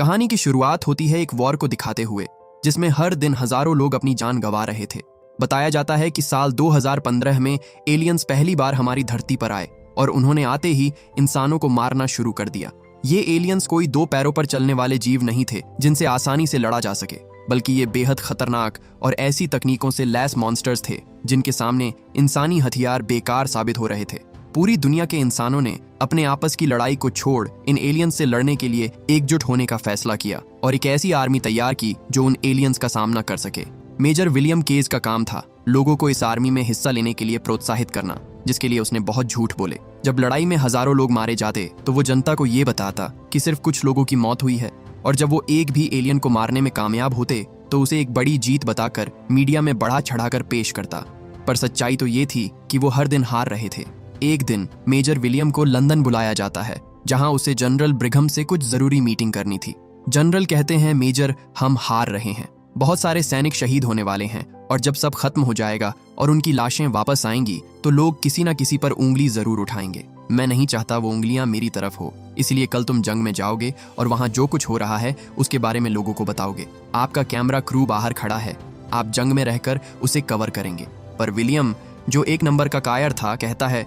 कहानी की शुरुआत होती है एक वॉर को दिखाते हुए, जिसमें हर दिन हजारों लोग अपनी जान गंवा रहे थे। बताया जाता है कि साल 2015 में एलियंस पहली बार हमारी धरती पर आए और उन्होंने आते ही इंसानों को मारना शुरू कर दिया। ये एलियंस कोई दो पैरों पर चलने वाले जीव नहीं थे जिनसे आसानी से लड़ा जा सके, बल्कि ये बेहद खतरनाक और ऐसी तकनीकों से लैस मॉन्स्टर्स थे जिनके सामने इंसानी हथियार बेकार साबित हो रहे थे। पूरी दुनिया के इंसानों ने अपने आपस की लड़ाई को छोड़ इन एलियंस से लड़ने के लिए एकजुट होने का फैसला किया और एक ऐसी आर्मी तैयार की जो उन एलियंस का सामना कर सके। मेजर विलियम केज का काम था लोगों को इस आर्मी में हिस्सा लेने के लिए प्रोत्साहित करना, जिसके लिए उसने बहुत झूठ बोले। जब लड़ाई में हजारों लोग मारे जाते तो वो जनता को ये बताता कि सिर्फ कुछ लोगों की मौत हुई है, और जब वो एक भी एलियन को मारने में कामयाब होते तो उसे एक बड़ी जीत बताकर मीडिया में बढ़ा चढ़ाकर पेश करता। पर सच्चाई तो ये थी कि वो हर दिन हार रहे थे। एक दिन मेजर विलियम को लंदन बुलाया जाता है, जहां उसे जनरल ब्रिघम से कुछ जरूरी मीटिंग करनी थी। जनरल कहते हैं, मेजर, हम हार रहे हैं, बहुत सारे सैनिक शहीद होने वाले हैं, और जब सब खत्म हो जाएगा और उनकी लाशें वापस आएंगी तो लोग किसी न किसी पर उंगली जरूर उठाएंगे। मैं नहीं चाहता वो उंगलियां मेरी तरफ हो, इसलिए कल तुम जंग में जाओगे और वहां जो कुछ हो रहा है उसके बारे में लोगों को बताओगे। आपका कैमरा क्रू बाहर खड़ा है, आप जंग में रहकर उसे कवर करेंगे। पर विलियम, जो एक नंबर का कायर था, कहता है,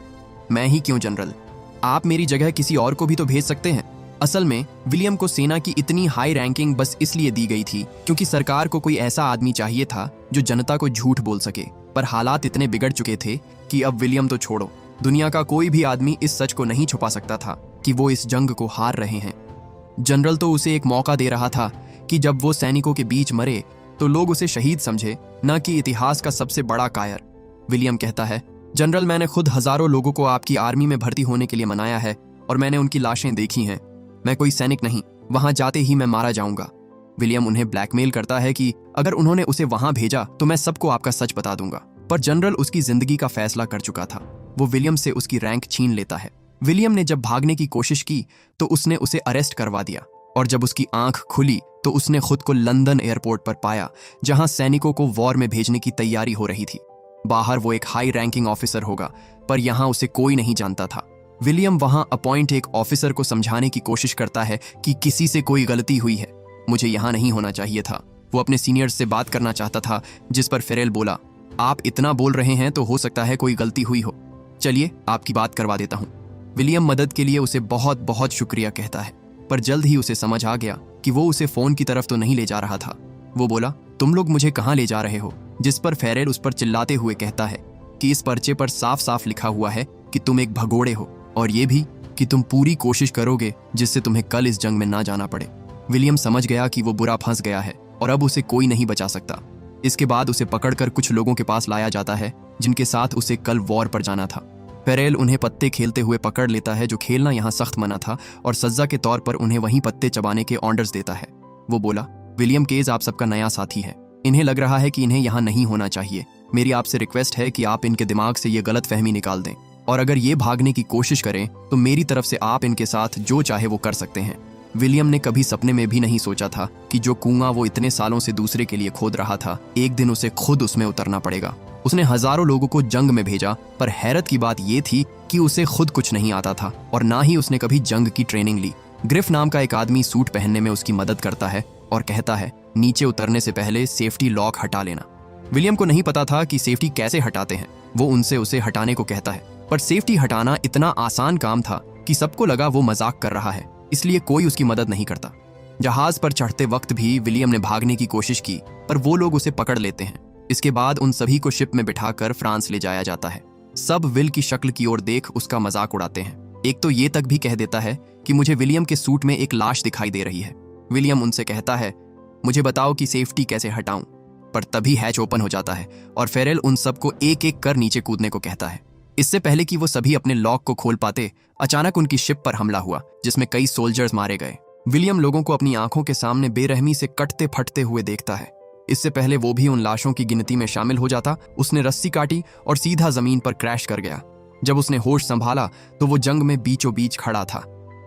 मैं ही क्यों जनरल, आप मेरी जगह किसी और को भी तो भेज सकते हैं। असल में विलियम को सेना की इतनी हाई रैंकिंग बस इसलिए दी गई थी क्योंकि सरकार को कोई ऐसा आदमी चाहिए था जो जनता को झूठ बोल सके। पर हालात इतने बिगड़ चुके थे कि अब विलियम तो छोड़ो, दुनिया का कोई भी आदमी इस सच को नहीं छुपा सकता था कि वो इस जंग को हार रहे हैं। जनरल तो उसे एक मौका दे रहा था कि जब वो सैनिकों के बीच मरे तो लोग उसे शहीद समझे, न कि इतिहास का सबसे बड़ा कायर। विलियम कहता है, जनरल, मैंने खुद हजारों लोगों को आपकी आर्मी में भर्ती होने के लिए मनाया है और मैंने उनकी लाशें देखी हैं। मैं कोई सैनिक नहीं, वहां जाते ही मैं मारा जाऊंगा। विलियम उन्हें ब्लैकमेल करता है कि अगर उन्होंने उसे वहां भेजा तो मैं सबको आपका सच बता दूंगा। पर जनरल उसकी जिंदगी का फैसला कर चुका था। वो विलियम से उसकी रैंक छीन लेता है। विलियम ने जब भागने की कोशिश की तो उसने उसे अरेस्ट करवा दिया, और जब उसकी आंख खुली तो उसने खुद को लंदन एयरपोर्ट पर पाया, जहां सैनिकों को वॉर में भेजने की तैयारी हो रही थी। बाहर वो एक हाई रैंकिंग ऑफिसर होगा, पर यहां उसे कोई नहीं जानता था। विलियम वहां अपॉइंट एक ऑफिसर को समझाने की कोशिश करता है कि किसी से कोई गलती हुई है, मुझे यहां नहीं होना चाहिए था। वो अपने सीनियर्स से बात करना चाहता था, जिस पर फेरेल बोला, आप इतना बोल रहे हैं तो हो सकता है कोई गलती हुई हो, चलिए आपकी बात करवा देता हूं। विलियम मदद के लिए उसे बहुत बहुत शुक्रिया कहता है, पर जल्द ही उसे समझ आ गया कि वो उसे फोन की तरफ तो नहीं ले जा रहा था। वो बोला, तुम लोग मुझे कहां ले जा रहे हो? जिस पर फेरेल उस पर चिल्लाते हुए कहता है कि इस पर्चे पर साफ साफ लिखा हुआ है कि तुम एक भगोड़े हो, और ये भी कि तुम पूरी कोशिश करोगे जिससे तुम्हें कल इस जंग में ना जाना पड़े। विलियम समझ गया कि वो बुरा फंस गया है और अब उसे कोई नहीं बचा सकता। इसके बाद उसे पकड़कर कुछ लोगों के पास लाया जाता है जिनके साथ उसे कल वॉर पर जाना था। फेरेल उन्हें पत्ते खेलते हुए पकड़ लेता है, जो खेलना यहाँ सख्त मना था, और सज्जा के तौर पर उन्हें वहीं पत्ते चबाने के ऑर्डर्स देता है। वो बोला, विलियम केज आप सबका नया साथी है, इन्हें लग रहा है कि इन्हें यहाँ नहीं होना चाहिए। मेरी आपसे रिक्वेस्ट है कि आप इनके दिमाग से ये गलत फहमी निकाल दें, और अगर ये भागने की कोशिश करें तो मेरी तरफ से आप इनके साथ जो चाहे वो कर सकते हैं। विलियम ने कभी सपने में भी नहीं सोचा था कि जो कुआं वो इतने सालों से दूसरे के लिए खोद रहा था, एक दिन उसे खुद उसमें उतरना पड़ेगा। उसने हजारों लोगों को जंग में भेजा, पर हैरत की बात ये थी कि उसे खुद कुछ नहीं आता था और ना ही उसने कभी जंग की ट्रेनिंग ली। ग्रिफ नाम का एक आदमी सूट पहनने में उसकी मदद करता है और कहता है, नीचे उतरने से पहले सेफ्टी लॉक हटा लेना। विलियम को नहीं पता था कि सेफ्टी कैसे हटाते हैं। वो उनसे उसे हटाने को कहता है, पर सेफ्टी हटाना इतना आसान काम था कि सबको लगा वो मजाक कर रहा है, इसलिए कोई उसकी मदद नहीं करता। जहाज पर चढ़ते वक्त भी विलियम ने भागने की कोशिश की, पर वो लोग उसे पकड़ लेते हैं। इसके बाद उन सभी को शिप में बिठाकर फ्रांस ले जाया जाता है। सब विल की शक्ल की ओर देख उसका मजाक उड़ाते हैं। एक तो ये तक भी कह देता है कि मुझे विलियम के सूट में एक लाश दिखाई दे रही है। विलियम उनसे कहता है, मुझे बताओ कि सेफ्टी कैसे हटाऊं। पर तभी हैच ओपन हो जाता है और फेरेल उन सबको एक एक कर नीचे कूदने को कहता है। इससे पहले कि वो सभी अपने लॉक को खोल पाते, अचानक उनकी शिप पर हमला हुआ, जिसमें कई सोल्जर्स मारे गए। विलियम लोगों को अपनी आंखों के सामने बेरहमी से कटते फटते हुए देखता है। इससे पहले वो भी उन लाशों की गिनती में शामिल हो जाता, उसने रस्सी काटी और सीधा जमीन पर क्रैश कर गया। जब उसने होश संभाला तो वो जंग में बीचों बीच खड़ा था।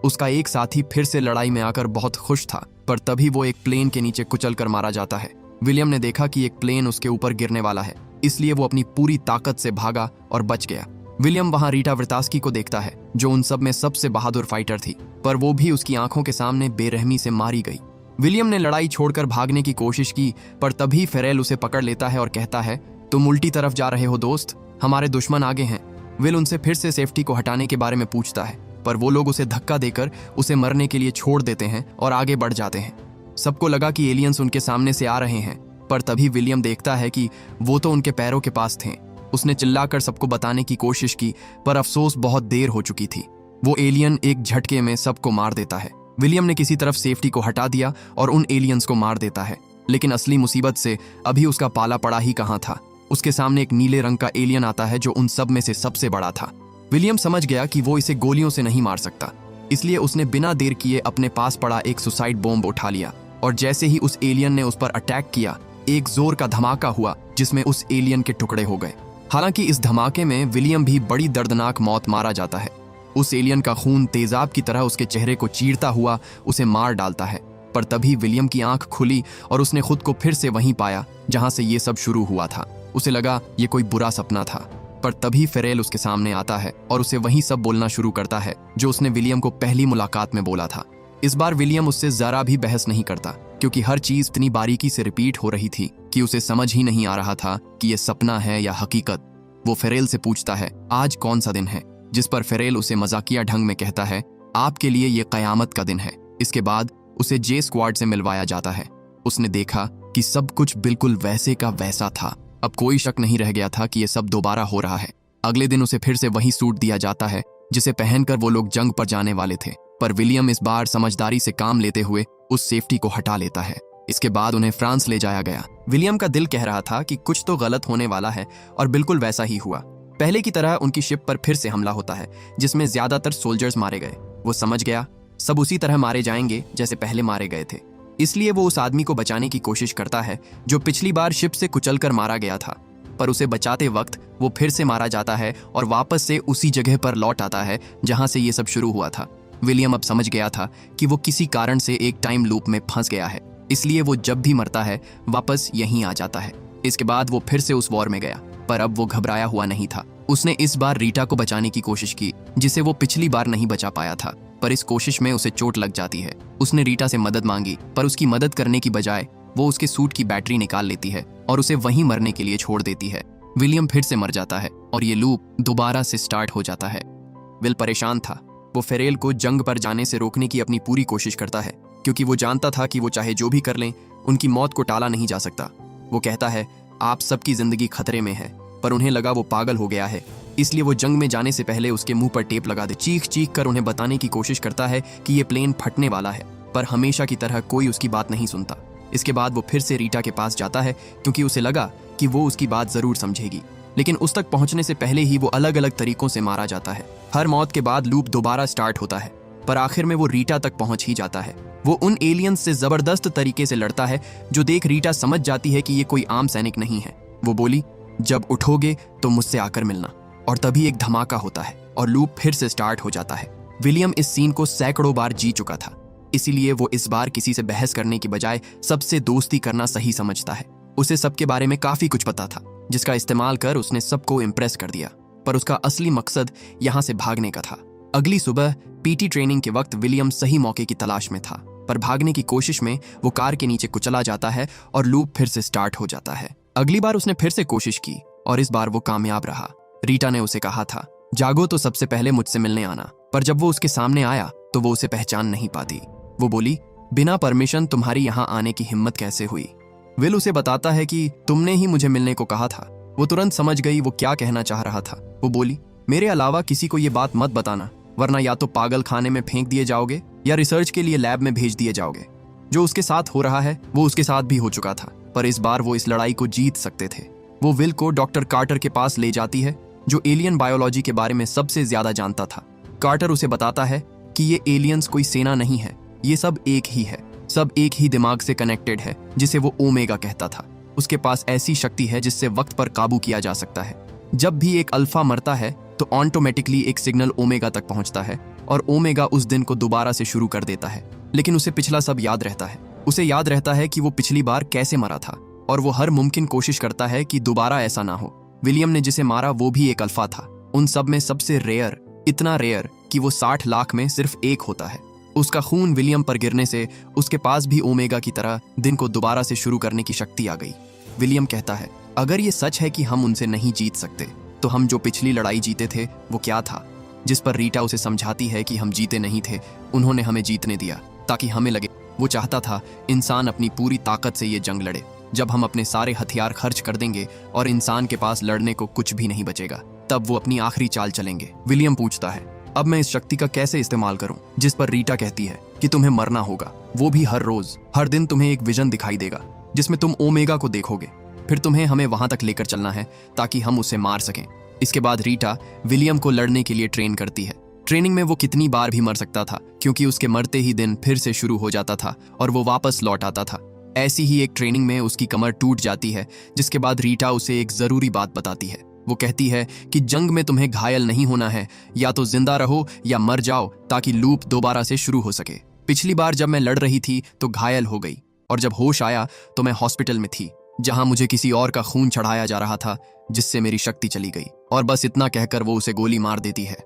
उसका एक साथी फिर से लड़ाई में आकर बहुत खुश था, पर तभी वो एक प्लेन के नीचे कुचल कर मारा जाता है। विलियम ने देखा कि एक प्लेन उसके ऊपर गिरने वाला है, इसलिए वो अपनी पूरी ताकत से भागा और बच गया। विलियम वहां रीटा वर्तास्की को देखता है, जो उन सब में सबसे बहादुर फाइटर थी, पर वो भी उसकी आंखों के सामने बेरहमी से मारी गई। विलियम ने लड़ाई छोड़कर भागने की कोशिश की, पर तभी फेरेल उसे पकड़ लेता है और कहता है, तुम उल्टी तरफ जा रहे हो दोस्त, हमारे दुश्मन आगे हैं। विल उनसे फिर से सेफ्टी को हटाने के बारे में पूछता है, पर वो लोग उसे धक्का देकर उसे मरने के लिए छोड़ देते हैं और आगे बढ़ जाते हैं। सबको लगा कि एलियंस उनके सामने से आ रहे हैं, पर तभी विलियम देखता है कि वो तो उनके पैरों के पास थे। उसने चिल्लाकर सबको बताने की कोशिश की, पर अफसोस बहुत देर हो चुकी थी। वो एलियन एक झटके में सबको मार देता है। विलियम ने किसी तरफ सेफ्टी को हटा दिया और उन एलियंस को मार देता है, लेकिन असली मुसीबत से अभी उसका पाला पड़ा ही कहाँ था। उसके सामने एक नीले रंग का एलियन आता है जो उन सब में से सबसे बड़ा था। विलियम समझ गया कि वो इसे गोलियों से नहीं मार सकता, इसलिए उसने बिना देर किए अपने पास पड़ा एक सुसाइड बॉम्ब उठा लिया, और जैसे ही उस एलियन ने उस पर अटैक किया, एक जोर का धमाका हुआ जिसमें उस एलियन के टुकड़े हो गए। हालांकि इस धमाके में विलियम भी बड़ी दर्दनाक मौत मारा जाता है। उस एलियन का खून तेजाब की तरह उसके चेहरे को चीरता हुआ उसे मार डालता है, पर तभी विलियम की आंख खुली और उसने खुद को फिर से वहीं पाया जहां से ये सब शुरू हुआ था। उसे लगा ये कोई बुरा सपना था, पर तभी फेरेल उसके सामने आता है और उसे वही सब बोलना शुरू करता है जो उसने विलियम को पहली मुलाकात में बोला था। इस बार विलियम उससे जरा भी बहस नहीं करता, क्योंकि हर चीज इतनी बारीकी से रिपीट हो रही थी कि उसे समझ ही नहीं आ रहा था कि ये सपना है या हकीकत। वो फेरेल से पूछता है, आज कौन सा दिन है, जिस पर फेरेल उसे मजाकिया ढंग में कहता है, आपके लिए ये कयामत का दिन है। इसके बाद उसे जे स्क्वाड से मिलवाया जाता है। उसने देखा कि सब कुछ बिल्कुल वैसे का वैसा था। अब कोई शक नहीं रह गया था कि ये सब दोबारा हो रहा है। अगले दिन उसे फिर से वही सूट दिया जाता है जिसे पहनकर वो लोग जंग पर जाने वाले थे, पर विलियम इस बार समझदारी से काम लेते हुए उस सेफ्टी को हटा लेता है। इसके बाद उन्हें फ्रांस ले जाया गया। विलियम का दिल कह रहा था कि कुछ तो गलत होने वाला है, और बिल्कुल वैसा ही हुआ। पहले की तरह उनकी शिप पर फिर से हमला होता है, जिसमें ज्यादातर सोल्जर्स मारे गए। वो समझ गया सब उसी तरह मारे जाएंगे जैसे पहले मारे गए थे, इसलिए वो उस आदमी को बचाने की कोशिश करता है जो पिछली बार शिप से कुचलकर मारा गया था। पर उसे बचाते वक्त वो फिर से मारा जाता है और वापस से उसी जगह पर लौट आता है जहां से ये सब शुरू हुआ था। विलियम अब समझ गया था कि वो किसी कारण से एक टाइम लूप में फंस गया है, इसलिए वो जब भी मरता है वापस यहीं आ जाता है। इसके बाद वो फिर से उस वॉर में गया, पर अब वो घबराया हुआ नहीं था। उसने इस बार रीटा को बचाने की कोशिश की, जिसे वो पिछली बार नहीं बचा पाया था, पर इस कोशिश में उसे चोट लग जाती है। उसने रीटा से मदद मांगी, पर उसकी मदद करने की बजाय वो उसके सूट की बैटरी निकाल लेती है और उसे वहीं मरने के लिए छोड़ देती है। विलियम फिर से मर जाता है और ये लूप दोबारा से स्टार्ट हो जाता है। विल परेशान था। वो फेरेल को जंग पर जाने से रोकने की अपनी पूरी कोशिश करता है, क्योंकि वो जानता था कि वो चाहे जो भी कर लें, उनकी मौत को टाला नहीं जा सकता। वो कहता है, आप सबकी जिंदगी खतरे में है, पर उन्हें लगा वो पागल हो गया है, इसलिए वो जंग में जाने से पहले उसके मुंह पर टेप लगा दे। चीख चीख कर उन्हें बताने की कोशिश करता है कि ये प्लेन फटने वाला है, पर हमेशा की तरह कोई उसकी बात नहीं सुनता। इसके बाद वो फिर से रीटा के पास जाता है, क्योंकि उसे लगा कि वो उसकी बात जरूर समझेगी, लेकिन उस तक पहुंचने से पहले ही वो अलग अलग तरीकों से मारा जाता है। हर मौत के बाद लूप दोबारा स्टार्ट होता है, पर आखिर में वो रीटा तक पहुंच ही जाता है। वो उन एलियंस से जबरदस्त तरीके से लड़ता है, जो देख रीटा समझ जाती है कि ये कोई आम सैनिक नहीं है। वो बोली, जब उठोगे तो मुझसे आकर मिलना। और तभी एक धमाका होता है और लूप फिर से स्टार्ट हो जाता है। विलियम इस सीन को सैकड़ों बार जी चुका था, इसीलिए वो इस बार किसी से बहस करने की बजाय सबसे दोस्ती करना सही समझता है। उसे सबके बारे में काफी कुछ पता था, जिसका इस्तेमाल कर उसने सबको इम्प्रेस कर दिया, पर उसका असली मकसद यहाँ से भागने का था। अगली सुबह पीटी ट्रेनिंग के वक्त विलियम सही मौके की तलाश में था, पर भागने की कोशिश में वो कार के नीचे कुचला जाता है और लूप फिर से स्टार्ट हो जाता है। अगली बार उसने फिर से कोशिश की और इस बार वो कामयाब रहा। रीटा ने उसे कहा था, जागो तो सबसे पहले मुझसे मिलने आना, पर जब वो उसके सामने आया तो वो उसे पहचान नहीं पाती। वो बोली, बिना परमिशन तुम्हारी यहाँ आने की हिम्मत कैसे हुई? विल उसे बताता है कि तुमने ही मुझे मिलने को कहा था। वो तुरंत समझ गई वो क्या कहना चाह रहा था। वो बोली, मेरे अलावा किसी को ये बात मत बताना, वरना या तो पागल खाने में फेंक दिए जाओगे या रिसर्च के लिए लैब में भेज दिए जाओगे। जो उसके साथ हो रहा है वो उसके साथ भी हो चुका था, पर इस बार वो इस लड़ाई को जीत सकते थे। वो विल को डॉक्टर कार्टर के पास ले जाती है, जो एलियन बायोलॉजी के बारे में सबसे ज्यादा जानता था। कार्टर उसे बताता है कि ये एलियंस कोई सेना नहीं है, ये सब एक ही है, सब एक ही दिमाग से कनेक्टेड है, जिसे वो ओमेगा कहता था। उसके पास ऐसी शक्ति है जिससे वक्त पर काबू किया जा सकता है। जब भी एक अल्फा मरता है तो ऑटोमेटिकली एक सिग्नल ओमेगा तक पहुंचता है और ओमेगा उस दिन को दोबारा से शुरू कर देता है। लेकिन उसे पिछला सब याद रहता है। उसे याद रहता है कि वो पिछली बार कैसे मरा था, और वो हर मुमकिन कोशिश करता है कि दोबारा ऐसा ना हो। विलियम ने जिसे मारा वो भी एक अल्फा था, उन सब में सबसे रेयर, इतना रेयर कि वो 60 लाख में सिर्फ एक होता है। उसका खून विलियम पर गिरने से उसके पास भी ओमेगा की तरह दिन को दोबारा से शुरू करने की शक्ति आ गई। विलियम कहता है, अगर ये सच है कि हम उनसे नहीं जीत सकते, तो हम जो पिछली लड़ाई जीते थे वो क्या था? जिस पर रीटा उसे समझाती है कि हम जीते नहीं थे, उन्होंने हमें जीतने दिया ताकि हमें लगे। वो चाहता था इंसान अपनी पूरी ताकत से ये जंग लड़े। जब हम अपने सारे हथियार खर्च कर देंगे और इंसान के पास लड़ने को कुछ भी नहीं बचेगा, तब वो अपनी आखिरी चाल चलेंगे। विलियम पूछता है, अब मैं इस शक्ति का कैसे इस्तेमाल करूं? जिस पर रीटा कहती है कि तुम्हें मरना होगा, वो भी हर रोज। हर दिन तुम्हें एक विजन दिखाई देगा जिसमें तुम ओमेगा को देखोगे। फिर तुम्हें हमें वहां तक लेकर चलना है ताकि हम उसे मार सकें। इसके बाद रीटा विलियम को लड़ने के लिए ट्रेन करती है। ट्रेनिंग में वो कितनी बार भी मर सकता था, क्योंकि उसके मरते ही दिन फिर से शुरू हो जाता था और वो वापस लौट आता था। ऐसी ही एक ट्रेनिंग में उसकी कमर टूट जाती है, जिसके बाद रीटा उसे एक जरूरी बात बताती है। वो कहती है कि जंग में तुम्हें घायल नहीं होना है, या तो जिंदा रहो या मर जाओ ताकि लूप दोबारा से शुरू हो सके। पिछली बार जब मैं लड़ रही थी तो घायल हो गई, और जब होश आया तो मैं हॉस्पिटल में थी, जहां मुझे किसी और का खून चढ़ाया जा रहा था, जिससे मेरी शक्ति चली गई। और बस इतना कहकर वो उसे गोली मार देती है।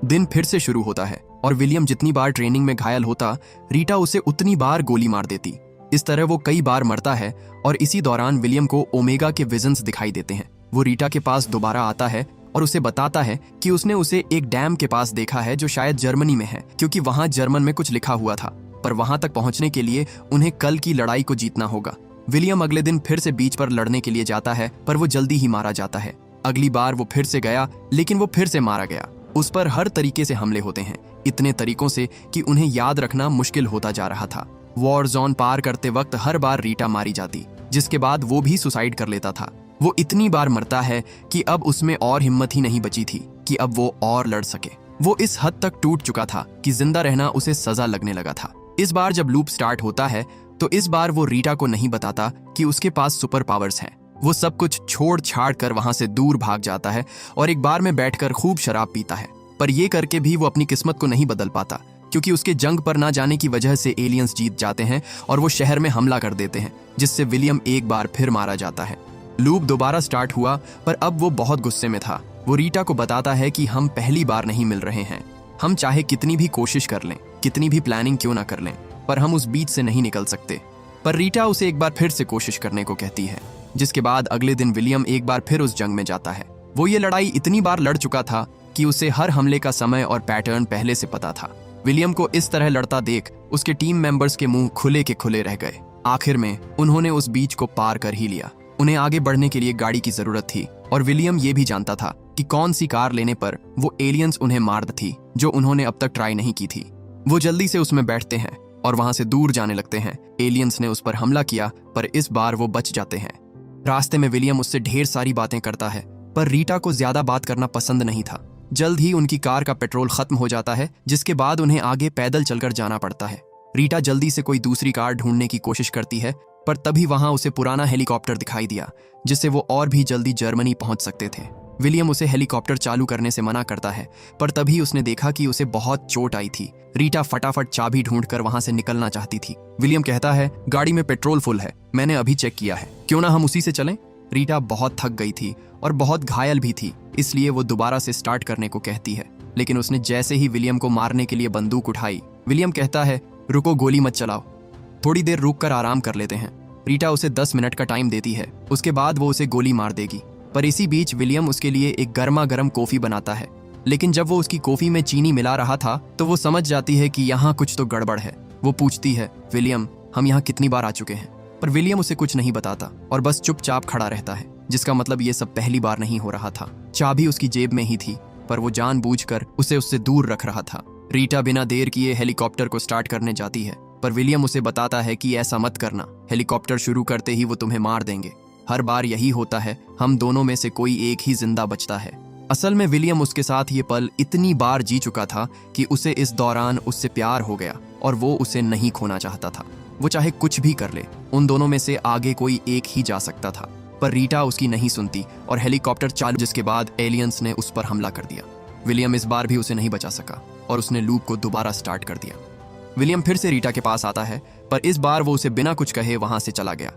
दिन फिर से शुरू होता है और विलियम जितनी बार ट्रेनिंग में घायल होता, रीटा उसे उतनी बार गोली मार देती। इस तरह वो कई बार मरता है और इसी दौरान विलियम को ओमेगा के विजन्स दिखाई देते हैं। वो रीटा के पास दोबारा आता है और उसे बताता है कि उसने उसे एक डैम के पास देखा है जो शायद जर्मनी में है, क्योंकि वहां जर्मन में कुछ लिखा हुआ था। पर वहां तक पहुंचने के लिए उन्हें कल की लड़ाई को जीतना होगा। विलियम अगले दिन फिर से बीच पर लड़ने के लिए जाता है, पर वो जल्दी ही मारा जाता है। अगली बार वो फिर से गया, लेकिन वो फिर से मारा गया। उस पर हर तरीके से हमले होते हैं, इतने तरीकों से कि उन्हें याद रखना मुश्किल होता जा रहा था। वॉर जोन पार करते वक्त हर बार रीटा मारी जाती, जिसके बाद वो भी सुसाइड कर लेता था। वो इतनी बार मरता है कि अब उसमें और हिम्मत ही नहीं बची थी कि अब वो और लड़ सके। वो इस हद तक टूट चुका था कि जिंदा रहना उसे सजा लगने लगा था। इस बार जब लूप स्टार्ट होता है, तो इस बार वो रीटा को नहीं बताता कि उसके पास सुपर पावर्स हैं। वो सब कुछ छोड़ छाड़ कर वहां से दूर भाग जाता है और एक बार में बैठकर खूब शराब पीता है। पर ये करके भी वो अपनी किस्मत को नहीं बदल पाता, क्योंकि उसके जंग पर ना जाने की वजह से एलियंस जीत जाते हैं और वो शहर में हमला कर देते हैं, जिससे विलियम एक बार फिर मारा जाता है। लूप दोबारा स्टार्ट हुआ, पर अब वो बहुत गुस्से में था। वो रीटा को बताता है कि हम पहली बार नहीं मिल रहे हैं। हम चाहे कितनी भी कोशिश कर लें, कितनी भी प्लानिंग क्यों ना कर लें, पर हम उस बीच से नहीं निकल सकते। पर रीटा उसे एक बार फिर से कोशिश करने को कहती है, जिसके बाद अगले दिन विलियम एक बार फिर उस जंग में जाता है। वो ये लड़ाई इतनी बार लड़ चुका था कि उसे हर हमले का समय और पैटर्न पहले से पता था। विलियम को इस तरह लड़ता देख उसके टीम मेंबर्स के मुंह खुले के खुले रह गए। आखिर में उन्होंने उस बीच को पार कर ही लिया। उन्हें आगे बढ़ने के लिए गाड़ी की जरूरत थी, और विलियम ये भी जानता था कि कौन सी कार लेने पर वो एलियंस उन्हें मार थी, जो उन्होंने अब तक ट्राई नहीं की थी। वो जल्दी से उसमें बैठते हैं और वहां से दूर जाने लगते हैं। एलियंस ने उस पर हमला किया, पर इस बार वो बच जाते हैं। रास्ते में विलियम उससे ढेर सारी बातें करता है, पर रीटा को ज्यादा बात करना पसंद नहीं था। जल्द ही उनकी कार का पेट्रोल खत्म हो जाता है, जिसके बाद उन्हें आगे पैदल चलकर जाना पड़ता है। रीटा जल्दी से कोई दूसरी कार ढूंढने की कोशिश करती है, पर तभी वहां उसे पुराना हेलीकॉप्टर दिखाई दिया, जिससे वो और भी जल्दी जर्मनी पहुंच सकते थे। विलियम उसे हेलीकॉप्टर चालू करने से मना करता है, पर तभी उसने देखा कि उसे बहुत चोट आई थी। रीटा फटाफट चाबी ढूंढकर वहां से निकलना चाहती थी। विलियम कहता है, गाड़ी में पेट्रोल फुल है, मैंने अभी चेक किया है, क्यों ना हम उसी से चलें? रीटा बहुत थक गई थी और बहुत घायल भी थी, इसलिए वो दोबारा से स्टार्ट करने को कहती है। लेकिन उसने जैसे ही विलियम को मारने के लिए बंदूक उठाई, विलियम कहता है, रुको, गोली मत चलाओ, थोड़ी देर रुक कर आराम कर लेते हैं। रीटा उसे 10 मिनट का टाइम देती है, उसके बाद वो उसे गोली मार देगी। पर इसी बीच विलियम उसके लिए एक गर्मा गर्म कॉफी बनाता है। लेकिन जब वो उसकी कॉफी में चीनी मिला रहा था, तो वो समझ जाती है कि यहाँ कुछ तो गड़बड़ है। वो पूछती है, विलियम, हम यहाँ कितनी बार आ चुके हैं? पर विलियम उसे कुछ नहीं बताता और बस चुपचाप खड़ा रहता है, जिसका मतलब ये सब पहली बार नहीं हो रहा था। चाबी उसकी जेब में ही थी, पर वो जानबूझकर उसे उससे दूर रख रहा था। रीटा बिना देर किए हेलीकॉप्टर को स्टार्ट करने जाती है, पर विलियम उसे बताता है कि ऐसा मत करना, हेलीकॉप्टर शुरू करते ही वो तुम्हें मार देंगे। हर बार यही होता है, हम दोनों में से कोई एक ही जिंदा बचता है। असल में विलियम उसके साथ ये पल इतनी बार जी चुका था कि उसे इस दौरान उससे प्यार हो गया और वो उसे नहीं खोना चाहता था। वो चाहे कुछ भी कर ले, उन दोनों में से आगे कोई एक ही जा सकता था। पर रीटा उसकी नहीं सुनती और हेलीकॉप्टर चालू, जिसके बाद एलियंस ने उस पर हमला कर दिया। विलियम इस बार भी उसे नहीं बचा सका और उसने लूप को दोबारा स्टार्ट कर दिया। विलियम फिर से रीटा के पास आता है, पर इस बार वो उसे बिना कुछ कहे वहां से चला गया।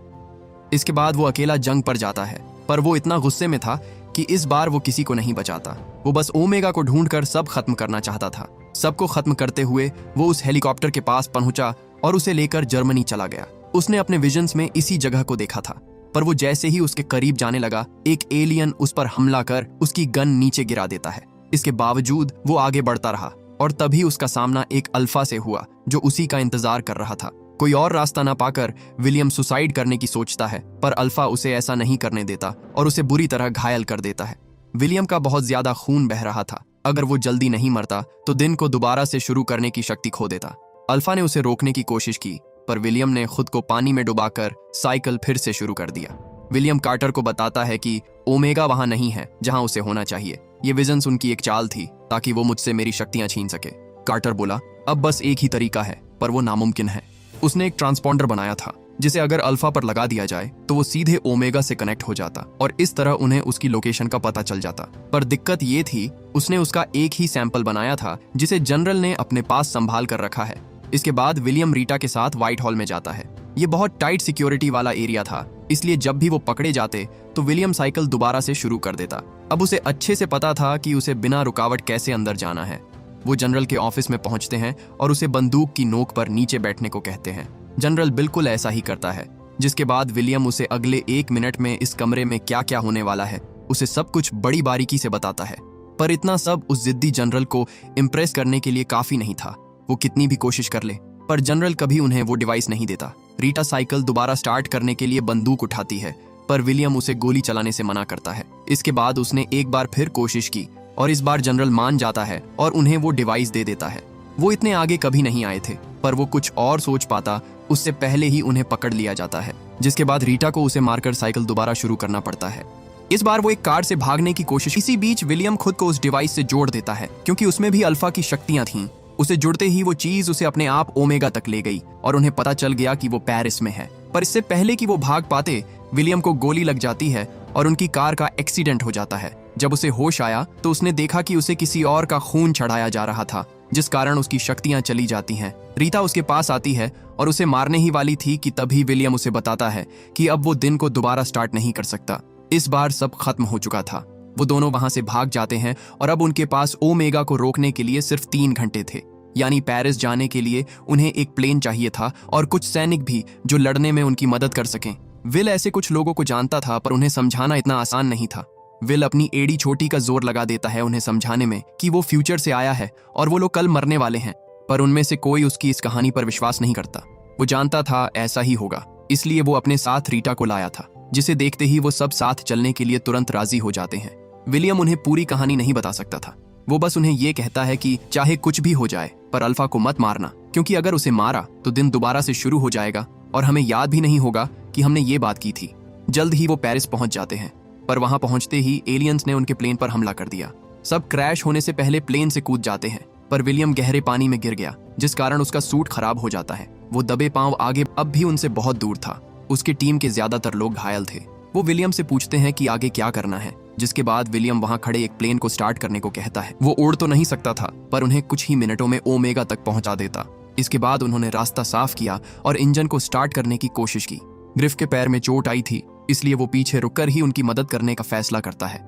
इसके बाद वो अकेला जंग पर जाता है, पर वो इतना गुस्से में था कि इस बार वो किसी को नहीं बचाता। वो बस ओमेगा को ढूंढकर सब खत्म करना चाहता था। सबको खत्म करते हुए वो उस हेलीकॉप्टर के पास पहुंचा और उसे लेकर जर्मनी चला गया। उसने अपने विजन्स में इसी जगह को देखा था, पर वो जैसे ही उसके करीब जाने लगा, एक एलियन उस पर हमला कर उसकी गन नीचे गिरा देता है। इसके बावजूद वो आगे बढ़ता रहा और तभी उसका सामना एक अल्फा से हुआ जो उसी का इंतजार कर रहा था। कोई और रास्ता ना पाकर विलियम सुसाइड करने की सोचता है, पर अल्फा उसे ऐसा नहीं करने देता और उसे बुरी तरह घायल कर देता है। विलियम का बहुत ज्यादा खून बह रहा था। अगर वो जल्दी नहीं मरता तो दिन को दोबारा से शुरू करने की शक्ति खो देता। अल्फा ने उसे रोकने की कोशिश की, पर विलियम ने खुद को पानी में डुबाकर साइकिल फिर से शुरू कर दिया। विलियम कार्टर को बताता है कि ओमेगा वहां नहीं है जहां उसे होना चाहिए। ये विजन्स उनकी एक चाल थी ताकि वो मुझसे मेरी शक्तियां छीन सके। कार्टर बोला, अब बस एक ही तरीका है, पर वो नामुमकिन है। उसने एक ट्रांसपॉन्डर बनाया था जिसे अगर अल्फा पर लगा दिया जाए तो वो सीधे ओमेगा से कनेक्ट हो जाता और इस तरह उन्हें उसकी लोकेशन का पता चल जाता। पर दिक्कत ये थी, उसने उसका एक ही सैंपल बनाया था जिसे जनरल ने अपने पास संभाल कर रखा है। इसके बाद विलियम रीटा के साथ व्हाइट हॉल में जाता है। ये बहुत टाइट सिक्योरिटी वाला एरिया था, इसलिए जब भी वो पकड़े जाते तो विलियम साइकिल दोबारा से शुरू कर देता। अब उसे अच्छे से पता था कि उसे बिना रुकावट कैसे अंदर जाना है। वो जनरल के ऑफिस में पहुंचते हैं और उसे बंदूक की नोक पर नीचे बैठने को कहते हैं। जनरल बिल्कुल ऐसा ही करता है, जिसके बाद विलियम उसे अगले 1 मिनट में इस कमरे में क्या क्या होने वाला है उसे सब कुछ बड़ी बारीकी से बताता है। पर इतना सब उस जिद्दी जनरल को इम्प्रेस करने के लिए काफी नहीं था। वो कितनी भी कोशिश कर ले, पर जनरल कभी उन्हें वो डिवाइस नहीं देता। रीटा साइकिल दोबारा स्टार्ट करने के लिए बंदूक उठाती है, पर विलियम उसे गोली चलाने से मना करता है। इसके बाद उसने एक बार फिर कोशिश की और इस बार जनरल मान जाता है और उन्हें वो डिवाइस दे देता है। वो इतने आगे कभी नहीं आए थे, पर वो कुछ और सोच पाता उससे पहले ही उन्हें पकड़ लिया जाता है, जिसके बाद रीटा को उसे मारकर साइकिल दोबारा शुरू करना पड़ता है। इस बार वो एक कार से भागने की कोशिश। इसी बीच विलियम खुद को उस डिवाइस से जोड़ देता है, क्योंकि उसमें भी अल्फा की शक्तियां थीं। उसे जुड़ते ही वो चीज उसे अपने आप ओमेगा तक ले गई और उन्हें पता चल गया कि वो पेरिस में है। पर इससे पहले कि वो भाग पाते, विलियम को गोली लग जाती है और उनकी कार का एक्सीडेंट हो जाता है। जब उसे होश आया तो उसने देखा कि उसे किसी और का खून चढ़ाया जा रहा था, जिस कारण उसकी शक्तियां चली जाती हैं। रीटा उसके पास आती है और उसे मारने ही वाली थी कि तभी विलियम उसे बताता है कि अब वो दिन को दोबारा स्टार्ट नहीं कर सकता। इस बार सब खत्म हो चुका था। वो दोनों वहां से भाग जाते हैं और अब उनके पास ओमेगा को रोकने के लिए सिर्फ 3 घंटे थे। यानी पेरिस जाने के लिए उन्हें एक प्लेन चाहिए था और कुछ सैनिक भी जो लड़ने में उनकी मदद कर सकें। विल ऐसे कुछ लोगों को जानता था, पर उन्हें समझाना इतना आसान नहीं था। विल अपनी एड़ी छोटी का जोर लगा देता है उन्हें समझाने में कि वो फ्यूचर से आया है और वो लोग कल मरने वाले हैं, पर उनमें से कोई उसकी इस कहानी पर विश्वास नहीं करता। वो जानता था ऐसा ही होगा, इसलिए वो अपने साथ रीटा को लाया था, जिसे देखते ही वो सब साथ चलने के लिए तुरंत राजी हो जाते हैं। विलियम उन्हें पूरी कहानी नहीं बता सकता था। वो बस उन्हें ये कहता है कि चाहे कुछ भी हो जाए, पर अल्फा को मत मारना, क्योंकि अगर उसे मारा तो दिन दोबारा से शुरू हो जाएगा और हमें याद भी नहीं होगा कि हमने ये बात की थी। जल्द ही वो पेरिस पहुंच जाते हैं, पर वहां पहुंचते ही एलियंस ने उनके प्लेन पर हमला कर दिया। सब क्रैश होने से पहले प्लेन से कूद जाते हैं, पर विलियम गहरे पानी में गिर गया, जिस कारण उसका सूट खराब हो जाता है। वो दबे पांव आगे अब भी उनसे बहुत दूर था। उसकी टीम के ज्यादातर लोग घायल थे। वो विलियम से पूछते हैं कि आगे क्या करना है, जिसके बाद विलियम वहां खड़े एक प्लेन को स्टार्ट करने को कहता है। वो उड़ तो नहीं सकता था, पर उन्हें कुछ ही मिनटों में ओमेगा तक पहुंचा देता। इसके बाद उन्होंने रास्ता साफ किया और इंजन को स्टार्ट करने की कोशिश की। ग्रिफ के पैर में चोट आई थी, इसलिए वो पीछे रुककर ही उनकी मदद करने का फैसला करता है।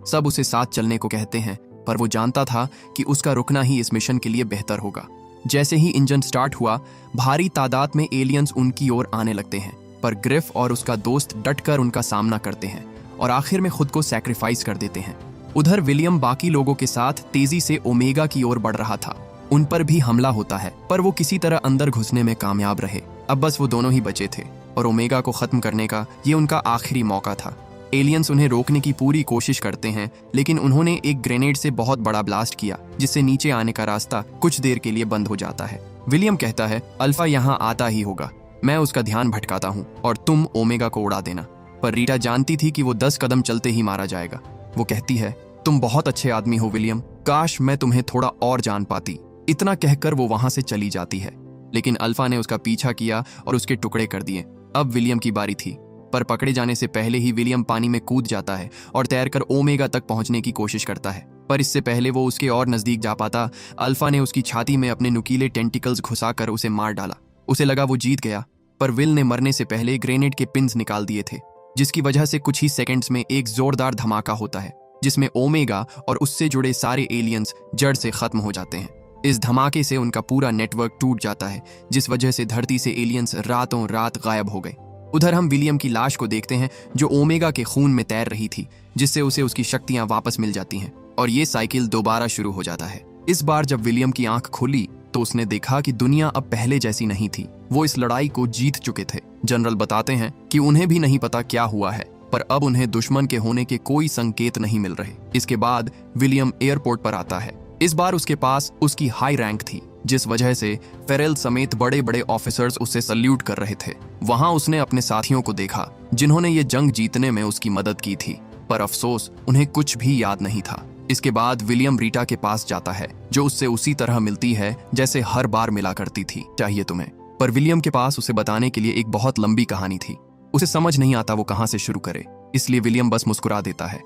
सब उसे साथ चलने को कहते हैं, पर वो जानता था कि उसका रुकना ही इस मिशन के लिए बेहतर होगा। जैसे ही इंजन स्टार्ट हुआ, भारी तादाद में एलियंस उनकी ओर आने लगते हैं, पर ग्रिफ और उसका दोस्त डटकर उनका सामना करते हैं और आखिर में खुद को सैक्रिफाइस कर देते हैं। उधर विलियम बाकी लोगों के साथ तेजी से ओमेगा की ओर बढ़ रहा था। उन पर भी हमला होता है, पर वो किसी तरह अंदर घुसने में कामयाब रहे। अब बस वो दोनों ही बचे थे और ओमेगा को खत्म करने का ये उनका आखिरी मौका था। एलियंस उन्हें रोकने की पूरी कोशिश करते हैं, लेकिन उन्होंने एक ग्रेनेड से बहुत बड़ा ब्लास्ट किया, जिससे नीचे आने का रास्ता कुछ देर के लिए बंद हो जाता है। विलियम कहता है, अल्फा यहाँ आता ही होगा, मैं उसका ध्यान भटकाता हूँ और तुम ओमेगा को उड़ा देना। पर रीटा जानती थी कि वो 10 कदम चलते ही मारा जाएगा। वो कहती है, तुम बहुत अच्छे आदमी हो विलियम, काश मैं तुम्हें थोड़ा और जान पाती। इतना कहकर वो वहां से चली जाती है, लेकिन अल्फा ने उसका पीछा किया और उसके टुकड़े कर दिए। अब विलियम की बारी थी, पर पकड़े जाने से पहले ही विलियम पानी में कूद जाता है और तैरकर ओमेगा तक पहुंचने की कोशिश करता है। पर इससे पहले वो उसके और नजदीक जा पाता, अल्फा ने उसकी छाती में अपने नुकीले टेंटिकल्स घुसाकर उसे मार डाला। उसे लगा वो जीत गया, पर विल ने मरने से पहले ग्रेनेड के पिन्स निकाल दिए थे, जिसकी वजह से कुछ ही सेकंड्स में एक जोरदार धमाका होता है, जिसमें ओमेगा और उससे जुड़े सारे एलियंस जड़ से खत्म हो जाते हैं। इस धमाके से उनका पूरा नेटवर्क टूट जाता है, जिस वजह से धरती से एलियंस रातों रात गायब हो गए। उधर हम विलियम की लाश को देखते हैं, जो ओमेगा के खून में तैर रही थी, जिससे उसे उसकी शक्तियां वापस मिल जाती हैं और ये साइकिल दोबारा शुरू हो जाता है। इस बार जब विलियम की आंख खुली तो उसने देखा कि दुनिया अब पहले जैसी नहीं थी। वो इस लड़ाई को जीत चुके थे। जनरल बताते हैं कि उन्हें भी नहीं पता क्या हुआ है, पर अब उन्हें दुश्मन के होने के कोई संकेत नहीं मिल रहे। इसके बाद विलियम एयरपोर्ट पर आता है। इस बार उसके पास उसकी हाई रैंक थी, जिस वजह से फेरेल समेत बड़े बड़े ऑफिसर्स उसे सल्यूट कर रहे थे। वहां उसने अपने साथियों को देखा जिन्होंने ये जंग जीतने में उसकी मदद की थी, पर अफसोस उन्हें कुछ भी याद नहीं था। इसके बाद विलियम रीटा के पास जाता है, जो उससे उसी तरह मिलती है जैसे हर बार मिला करती थी। चाहिए तुम्हें। पर विलियम के पास उसे बताने के लिए एक बहुत लंबी कहानी थी। उसे समझ नहीं आता वो कहां से शुरू करे, इसलिए विलियम बस मुस्कुरा देता है।